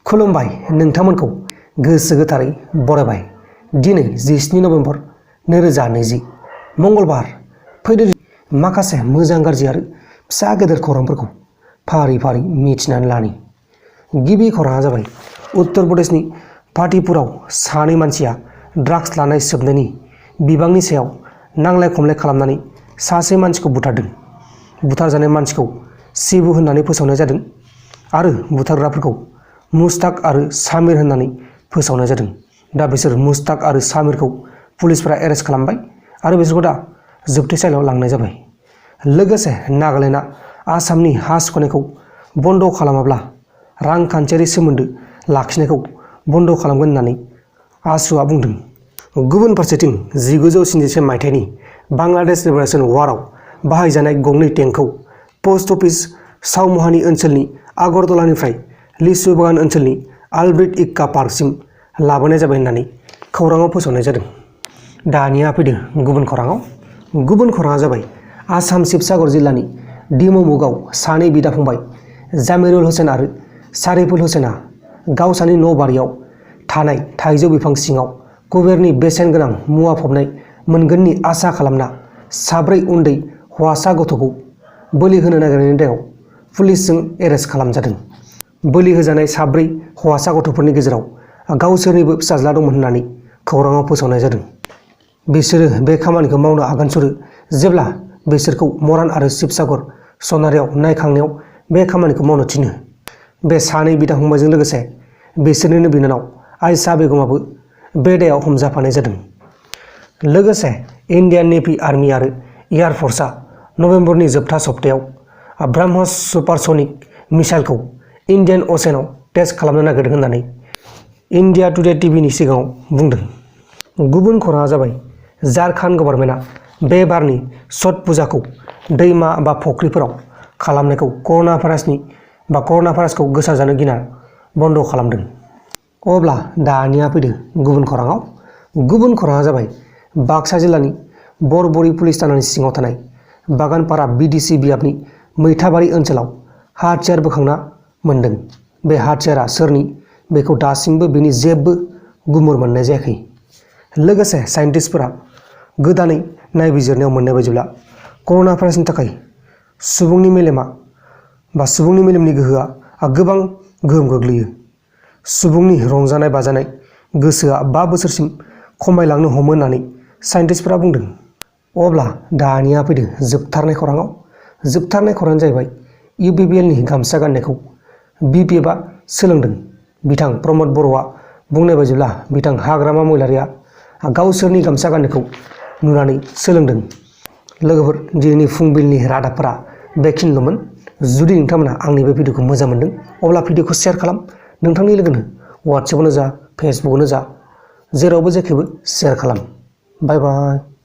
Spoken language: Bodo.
खुलुमबाय नोंथांमोनखौ गोसो गोथारै बरायबाय। दिनै 17 नभेम्बर 2020 मंगलबार। फैदो माखासे मोजां गाज्रि आरो फिसा गेदेर खौरांफोरखौ फारि फारि मिथिनानै लानि। गिबि खौराङा जाबाय उत्तर प्रदेशनि फातेहपुराव सानै मानसिया ड्राग्स लानाय सोबनायनि बिबांनि सायाव नांलाय खमलाय खालामनानै सासे मानसिखौ बुथारदों। बुथारजानाय मानसिखौ शिबु होननानै फोसावनाय जादों आरो बुथारग्राफोरखौ मुस्ताक आरो सामिर होननानै फोसावनाय जादों। दा बिसोर मुस्ताक आरो सामिरखौ पुलिसफोरा एरेस्ट खालामबाय आरो बिसोरखौ दा जोबथेसालियाव लांनाय जाबाय। लोगोसे नागालेन्डआ आसामनि हा सिख'नायखौ बन्द खालामाब्ला रांखान्थियारि सोमोन्दो लाखिनायखौ बन्द खालामगोन होननानै आसुआ बुंदों। गुबुन फारसेथिं 1971 मायथाइनि बांलादेश लिबारेशन वारआव बाहायजानाय गंनै टेंकखौ पोस्ट अफिस चाउमहानि ओनसोलनि आगरतलानिफ्राय लिसु बागान ओनसोलनि आलब्रेट इक्का पार्कसिम लाबोनाय जाबाय होननानै खौराङाव फोसावनाय जादों। दानिया फैदो गुबुन खौराङाव। गुबुन खौराङा जाबाय आसाम शिबसागर जिल्लानि दिममुगाव सानै बिदा फंबाय जामिरुल हुसैन आरो सारिफुल हुसैना गावसानि न' बारियाव थानाय थाइजौ बिफां सिङाव कुबेरनि बेसेन गोनां मुवा फबनाय मोनगोननि आसा खालामना साब्रै उन्दै हौवासा गथ'खौ बोलि होनो नागिरनायनि दायाव पुलिसजों एरेस्ट खालामजादों। बोलि होजानाय साब्रै हौवासा गथ'फोरनि गेजेराव गावसोरनिबो फिसाज्ला दंमोन होननानै खौराङाव फोसावनाय जादों। बिसोरो बे खामानिखौ मावनो आगान सुरो जेब्ला बिसोरखौ मरान आरो शिबसागर सनारियाव नायखांनायाव बे खामानिखौ मावनो थिनो। बे सानै बिदा फंबायजों लोगोसे बिसोरनिनो बिनानाव आयशा बेगमाबो बे दायाव हमजाफानाय जादों। लोगोसे इन्डियान नेभि आर्मि आरो एयार फर्सआ नभेम्बरनि जोबथा सप्तायाव ब्रह्मस सुपारसनिक मिसाइलखौ इन्डियान अशेनाव टेस्ट खालामनो नागिरदों होननानै इन्डिया टुडे टिभिनि सिगाङाव बुंदों। गुबुन खौराङा जाबाय झारखन्ड गभर्नमेन्टआ बे बारनि छठ पुजाखौ दैमा बा फुख्रिफोराव खालामनायखौ कर'ना भाइरासखौ गोसारजानो गिना बन्द खालामदों। अब्ला दानिया फैदो गुबुन खौराङाव। गुबुन खौराङा जाबाय बाक्सा जिल्लानि बरबरि पुलिस थानानि सिङाव थानाय बागानपारा बिडिसि बियाबनि मैथाबारि ओनसोलाव हाथियार बोखांना मोनदों। बे हाथियारा सोरनि बेखौ दासिमबो बेनि जेबो गुमुर मोननाय जायाखै। लोगोसे साइन्टिस्टफोरा गोदानै नायबिजिरनायाव मोननाय बायदिब्ला कर'ना भाइरासनि थाखाय सुबुंनि मेलेमनि गोहोआ गोबां गोहोम गोग्लैयो। सुबुंनि रंजानाय बाजानाय गोसोआ 5 बोसोरसिम खमायलांनो हमो होननानै साइन्टिस्टफोरा बुंदों। अब्ला दानिया फैदो जोबथारनाय खौराङाव। जोबथारनाय खौराङानो जाहैबाय UPPLनि गामसा गाननायखौ BPFआ सोलोंदों। बिथां प्रमद बर'आ बुंनाय बायदिब्ला बिथां हाग्रामा महिलारिया गावसोरनि गामसा गाननायखौ नुनानै सोलोंदों। लोगोफोर, दिनैनि फुंबिलिनि रादाबफोरा बेखिनिल'मोन। जुदि नोंथांमोना आंनि बे भिडिअखौ मोजां मोनदों अब्ला भिडिअखौ शेयार खालाम। नोंथांनि लोगोनो वाट्सएपआवनो जा फेसबुकआवनो जा जेरावबो जेखिबो शेयार खालाम। बाय बाय।